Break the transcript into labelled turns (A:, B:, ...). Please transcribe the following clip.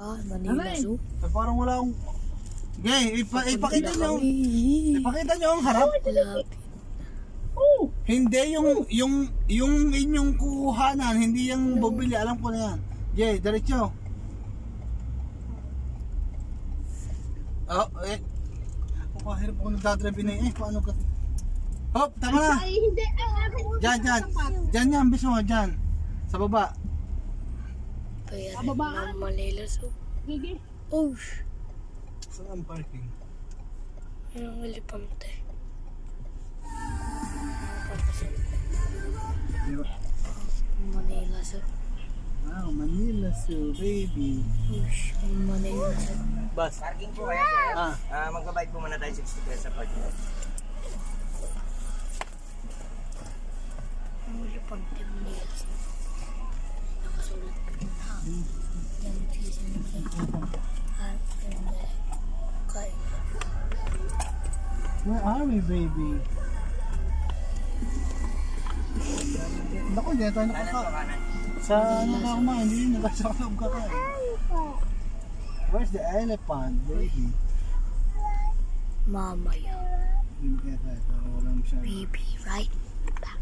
A: Manila Zoo.
B: Parang wala akong... Okay, ipakita nyo ang harap. Hindi yung inyong kuhanan, hindi yung bubili, alam ko na yan. Okay, diretso. Hirap ako nagdadrive na yun. Paano ka? Hop, tama na. Diyan, bis mo, diyan. Sa baba.
A: Sa baba? Manila Zoo. Oh,
B: saan ang parking?
A: yung elefante. Manila Zoo.
B: Wow, Manila Zoo, baby.
A: Manila Zoo.
B: Bus.
C: Parking po kaya sir. Magbabayad po muna tayo 60 pesos sa parking.
A: Ang elefante Manila Zoo. Nakasulat. Yan, season na kay.
B: Where are we, baby? Naku, dito tayo nakaka... Sa ano ka kumain, hindi nagkasakalob ka kain. Where's the elephant, baby?
A: Mamaya.
B: Hindi kaya tayo, wala masyado.
A: Baby, right back.